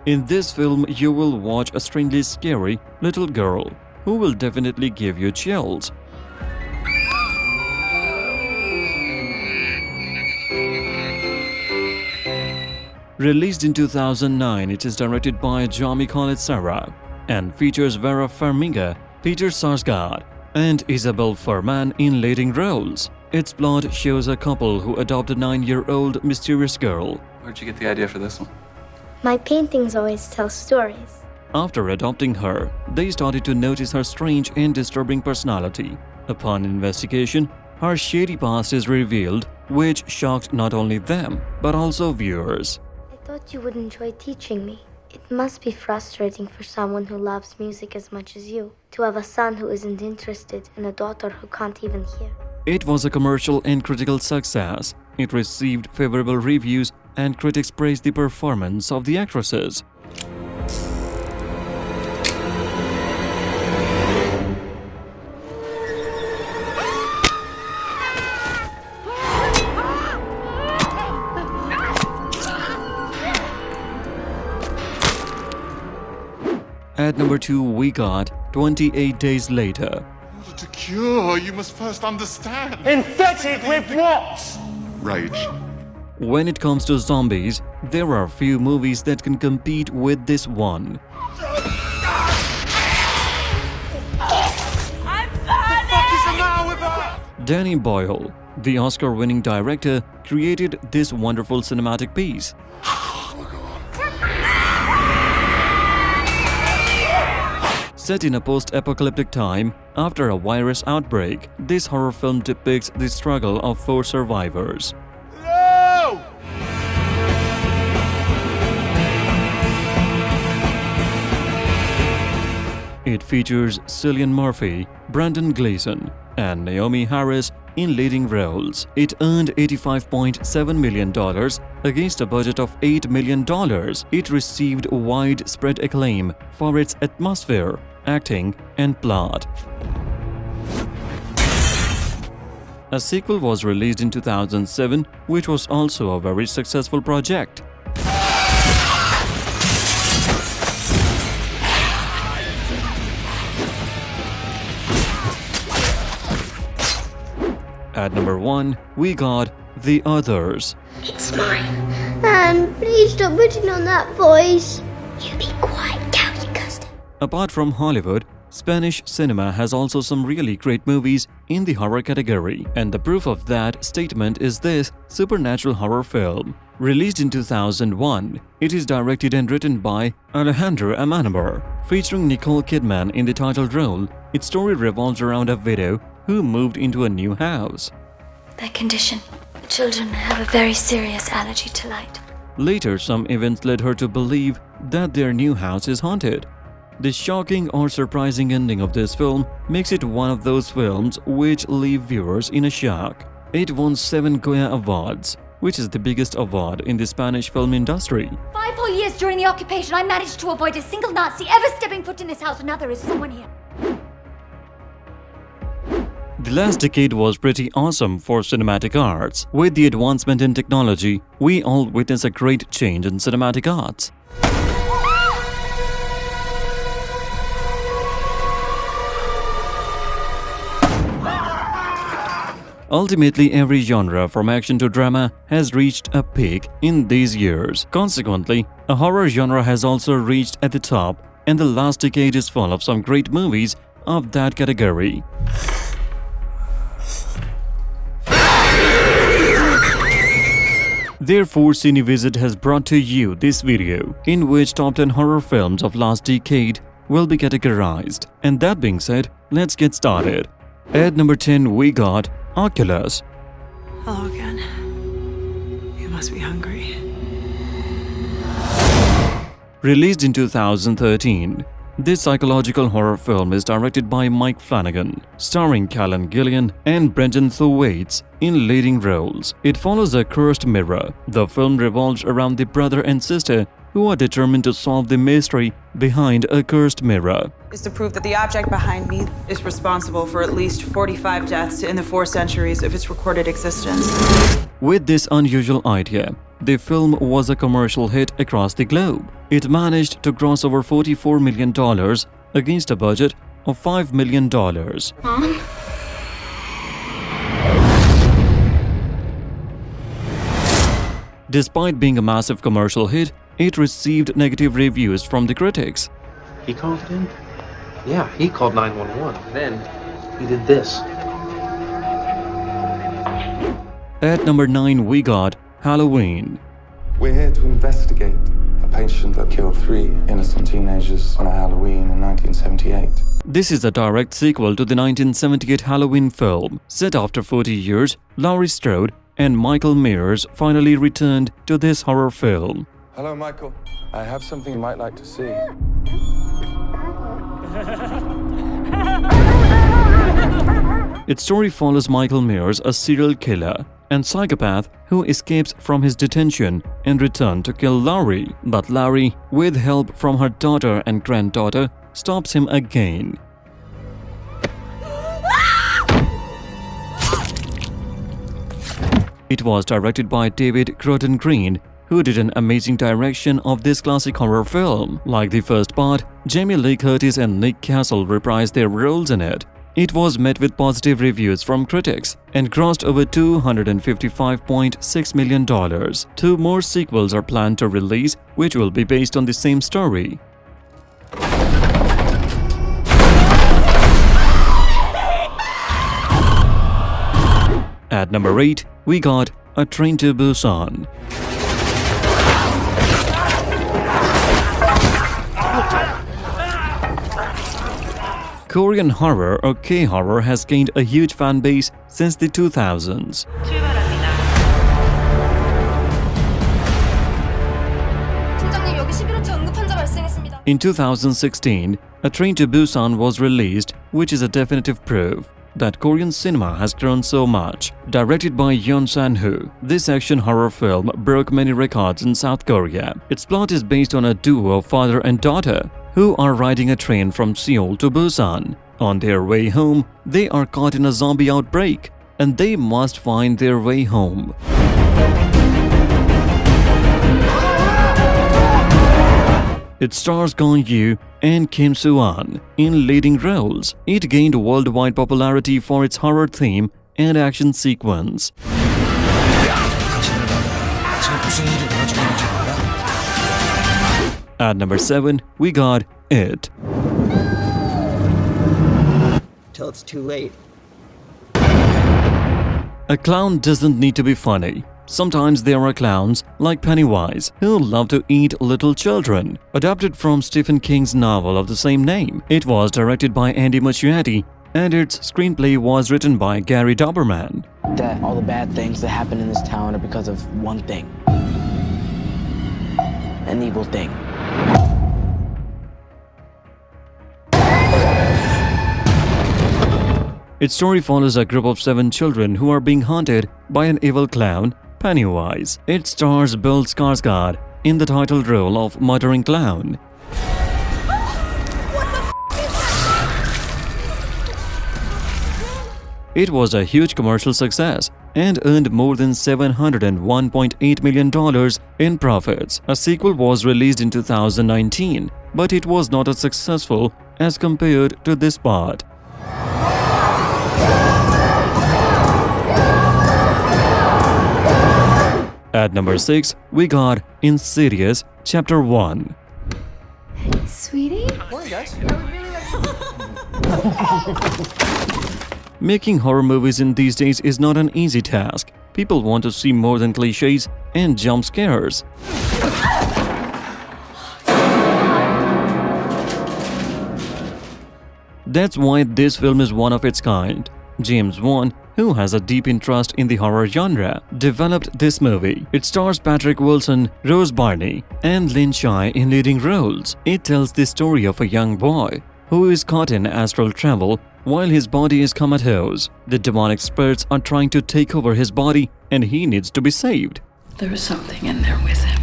A: In this film, you will watch a strangely scary little girl who will definitely give you chills. Released in 2009, it is directed by Jaume Collet-Serra and features Vera Farmiga, Peter Sarsgaard, and Isabel Fuhrman in leading roles. Its plot shows a couple who adopt a 9-year-old mysterious girl.
D: Where'd you get the idea for this one?
R: My paintings always tell stories.
A: After adopting her, they started to notice her strange and disturbing personality. Upon investigation, her shady past is revealed, which shocked not only them, but also viewers.
R: I thought you would enjoy teaching me. It must be frustrating for someone who loves music as much as you, to have a son who isn't interested and a daughter who can't even hear.
A: It was a commercial and critical success. It received favorable reviews and critics praised the performance of the actresses. At number 2, we got 28 Days Later.
G: In order to cure, you must first understand.
M: Infected with what?
G: Rage.
A: When it comes to zombies, there are few movies that can compete with this one. Danny Boyle, the Oscar-winning director, created this wonderful cinematic piece. Set in a post-apocalyptic time, after a virus outbreak, this horror film depicts the struggle of 4 survivors.
M: No!
A: It features Cillian Murphy, Brendan Gleeson, and Naomi Harris in leading roles. It earned $85.7 million against a budget of $8 million. It received widespread acclaim for its atmosphere, acting, and plot. A sequel was released in 2007, which was also a very successful project. At number 1, we got The Others.
R: It's mine. Please stop putting on that voice. You be quiet, Callie Custom.
A: Apart from Hollywood, Spanish cinema has also some really great movies in the horror category, and the proof of that statement is this supernatural horror film. Released in 2001, it is directed and written by Alejandro Amenábar, featuring Nicole Kidman in the title role. Its story revolves around a widow who moved into a new house.
R: Their condition. The children have a very serious allergy to light.
A: Later, some events led her to believe that their new house is haunted. The shocking or surprising ending of this film makes it one of those films which leave viewers in a shock. It won 7 Goya Awards, which is the biggest award in the Spanish film industry.
I: 5 whole years during the occupation, I managed to avoid a single Nazi ever stepping foot in this house, and now there is someone here.
A: The last decade was pretty awesome for cinematic arts. With the advancement in technology, we all witness a great change in cinematic arts. Ultimately, every genre from action to drama has reached a peak in these years. Consequently, a horror genre has also reached at the top, and the last decade is full of some great movies of that category. Therefore, Cine Wizard has brought to you this video, in which top 10 horror films of last decade will be categorized. And that being said, let's get started. At number 10, we got Oculus.
N: Hello again. You must be hungry.
A: Released in 2013, this psychological horror film is directed by Mike Flanagan, starring Callan Gillian and Brendan Thwaites in leading roles. It follows a cursed mirror. The film revolves around the brother and sister who are determined to solve the mystery behind a cursed mirror.
N: Is to prove that the object behind me is responsible for at least 45 deaths in the 4 centuries of its recorded existence.
A: With this unusual idea, the film was a commercial hit across the globe. It managed to gross over $44 million against a budget of $5 million.
R: Mom?
A: Despite being a massive commercial hit, it received negative reviews from the critics.
O: He called it in? Yeah, he called 911. Then he did this.
A: At number 9, we got Halloween.
C: We're here to investigate a patient that killed 3 innocent teenagers on a Halloween in 1978.
A: This is a direct sequel to the 1978 Halloween film. Set after 40 years, Laurie Strode and Michael Myers finally returned to this horror film.
C: Hello, Michael. I have something you might like to see.
A: Its story follows Michael Myers, a serial killer and psychopath who escapes from his detention and returns to kill Laurie. But Laurie, with help from her daughter and granddaughter, stops him again. It was directed by David Croton Green, who did an amazing direction of this classic horror film. Like the first part, Jamie Lee Curtis and Nick Castle reprised their roles in it. It was met with positive reviews from critics and grossed over $255.6 million. 2 more sequels are planned to release, which will be based on the same story. At number 8, we got A Train to Busan. Korean horror or K-horror has gained a huge fan base since the 2000s. In 2016, A Train to Busan was released, which is a definitive proof that Korean cinema has grown so much. Directed by Yeon San-ho, this action horror film broke many records in South Korea. Its plot is based on a duo of father and daughter who are riding a train from Seoul to Busan. On their way home, they are caught in a zombie outbreak and they must find their way home. It stars Gong Yoo and Kim Soo-an in leading roles. It gained worldwide popularity for its horror theme and action sequence. At number 7, we got It.
K: Till it's too late.
A: A clown doesn't need to be funny. Sometimes there are clowns, like Pennywise, who love to eat little children. Adapted from Stephen King's novel of the same name, it was directed by Andy Muschietti, and its screenplay was written by Gary Dauberman.
L: That all the bad things that happen in this town are because of one thing. An evil thing.
A: Its story follows a group of 7 children who are being haunted by an evil clown, Pennywise. It stars Bill Skarsgård in the title role of Muttering Clown. It was a huge commercial success and earned more than $701.8 million in profits. A sequel was released in 2019, but it was not as successful as compared to this part. At number 6, we got Insidious Chapter 1.
F: Hey, sweetie.
K: Morning, guys.
A: Making horror movies in these days is not an easy task. People want to see more than cliches and jump scares. That's why this film is one of its kind. James Wan, who has a deep interest in the horror genre, developed this movie. It stars Patrick Wilson, Rose Byrne, and Lin Shaye in leading roles. It tells the story of a young boy who is caught in astral travel while his body is comatose. The demonic spirits are trying to take over his body and he needs to be saved.
F: There was something in there with him.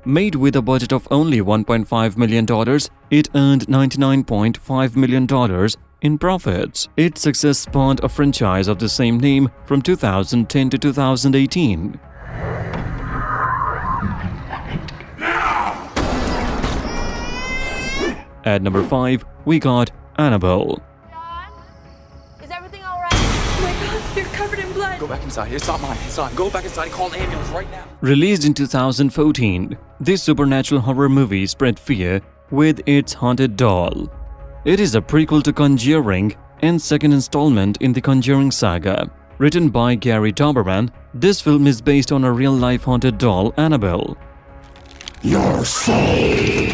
A: Made with a budget of only $1.5 million, it earned $99.5 million in profits. Its success spawned a franchise of the same name from 2010 to 2018. At number 5, we got Annabelle.
I: Is everything all right? Oh my God, you're covered in blood.
K: Go back inside. It's not mine. It's not. Go back inside and call an ambulance right now.
A: Released in 2014, this supernatural horror movie spread fear with its haunted doll. It is a prequel to Conjuring and second installment in the Conjuring saga. Written by Gary Dauberman, this film is based on a real-life haunted doll, Annabelle.
G: Your soul.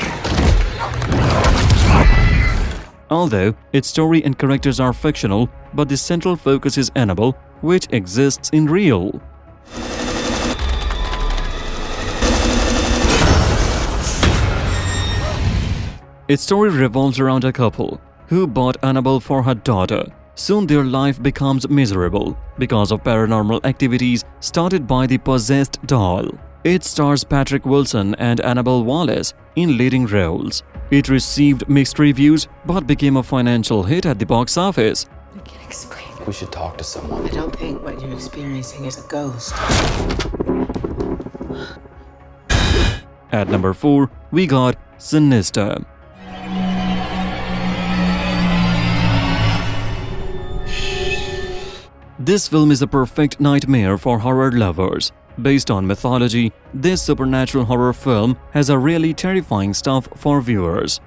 A: Although its story and characters are fictional, but the central focus is Annabelle, which exists in real. Its story revolves around a couple who bought Annabelle for her daughter. Soon their life becomes miserable because of paranormal activities started by the possessed doll. It stars Patrick Wilson and Annabelle Wallis in leading roles. It received mixed reviews but became a financial hit at the box office.
S: I can't explain.
H: We should talk to someone.
S: I don't think what you're experiencing is a ghost.
A: At number 4, we got Sinister. This film is a perfect nightmare for horror lovers. Based on mythology, this supernatural horror film has a really terrifying stuff for viewers.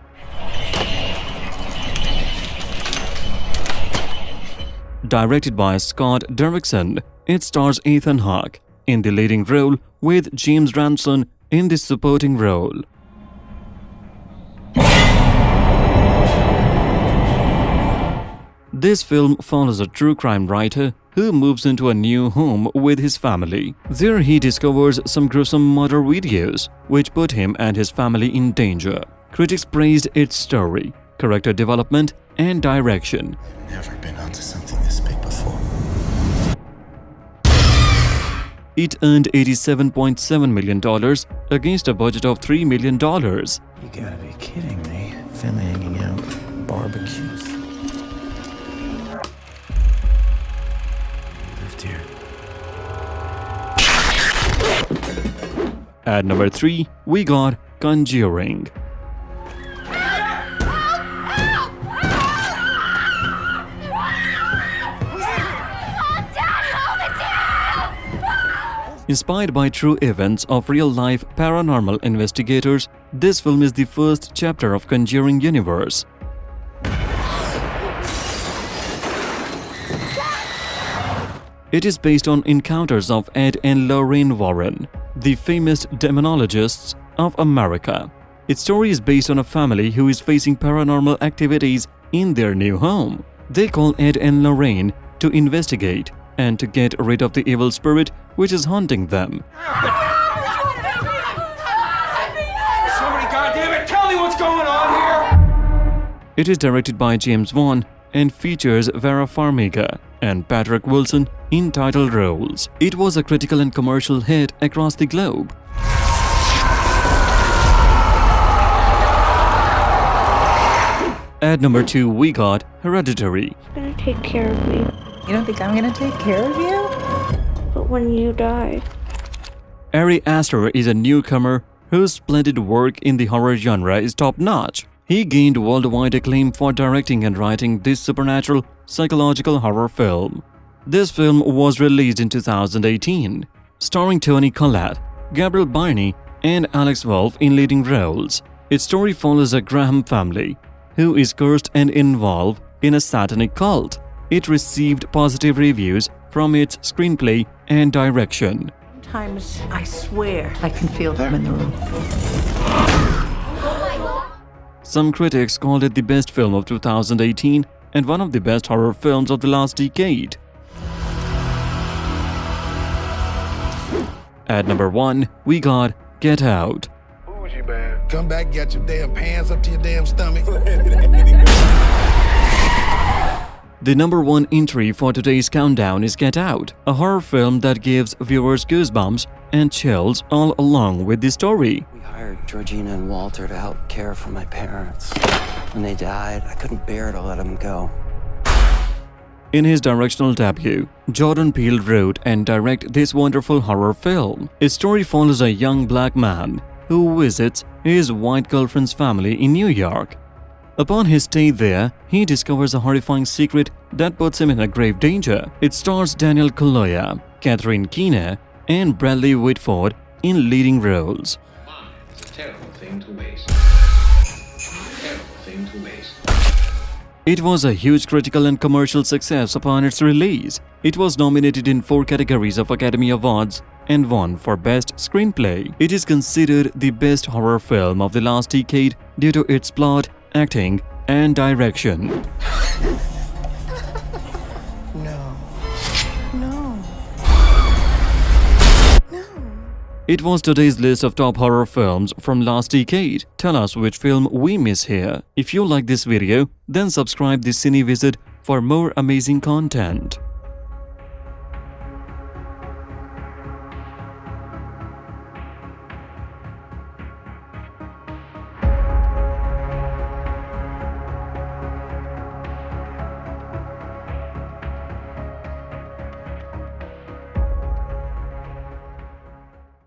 A: Directed by Scott Derrickson, it stars Ethan Hawke in the leading role with James Ranson in the supporting role. This film follows a true crime writer who moves into a new home with his family. There he discovers some gruesome murder videos, which put him and his family in danger. Critics praised its story, character development, and direction.
P: I've never been onto something this big before.
A: It earned $87.7 million against a budget of $3 million.
P: You gotta be kidding me. Family hanging out, barbecues. Lived here.
A: At number 3, we got Conjuring. Inspired by true events of real-life paranormal investigators, this film is the first chapter of Conjuring universe. It is based on encounters of Ed and Lorraine Warren, the famous demonologists of America. Its story is based on a family who is facing paranormal activities in their new home. They call Ed and Lorraine to investigate and to get rid of the evil spirit which is haunting them.
M: Somebody, goddammit, tell me what's going on here!
A: It is directed by James Wan and features Vera Farmiga and Patrick Wilson in title roles. It was a critical and commercial hit across the globe. At number 2, we got Hereditary.
R: You're gonna take care of me.
N: You don't think I'm gonna take care of you?
R: But when you die...
A: Ari Aster is a newcomer whose splendid work in the horror genre is top-notch. He gained worldwide acclaim for directing and writing this supernatural psychological horror film. This film was released in 2018, starring Toni Collette, Gabriel Byrne, and Alex Wolff in leading roles. Its story follows a Graham family who is cursed and involved in a satanic cult. It received positive reviews from its screenplay and direction.
S: Sometimes I swear I can feel them in the room.
A: Some critics called it the best film of 2018 and one of the best horror films of the last decade. At number 1, we got Get Out.
G: Bougie, man. Come back, get your damn pants up to your damn stomach.
A: The number 1 entry for today's countdown is Get Out, a horror film that gives viewers goosebumps and chills all along with the story.
Q: We hired Georgina and Walter to help care for my parents. When they died, I couldn't bear to let them go.
A: In his directional debut, Jordan Peele wrote and directed this wonderful horror film. Its story follows a young black man who visits his white girlfriend's family in New York. Upon his stay there, he discovers a horrifying secret that puts him in a grave danger. It stars Daniel Kaluuya, Catherine Keener, and Bradley Whitford in leading roles.
G: It's a terrible thing to waste. Terrible thing to waste.
A: It was a huge critical and commercial success upon its release. It was nominated in 4 categories of Academy Awards and won for Best Screenplay. It is considered the best horror film of the last decade due to its plot, acting, and direction.
S: No. No. No.
A: It was today's list of top horror films from last decade. Tell us which film we miss here. If you like this video, then subscribe the Cine Wizard for more amazing content.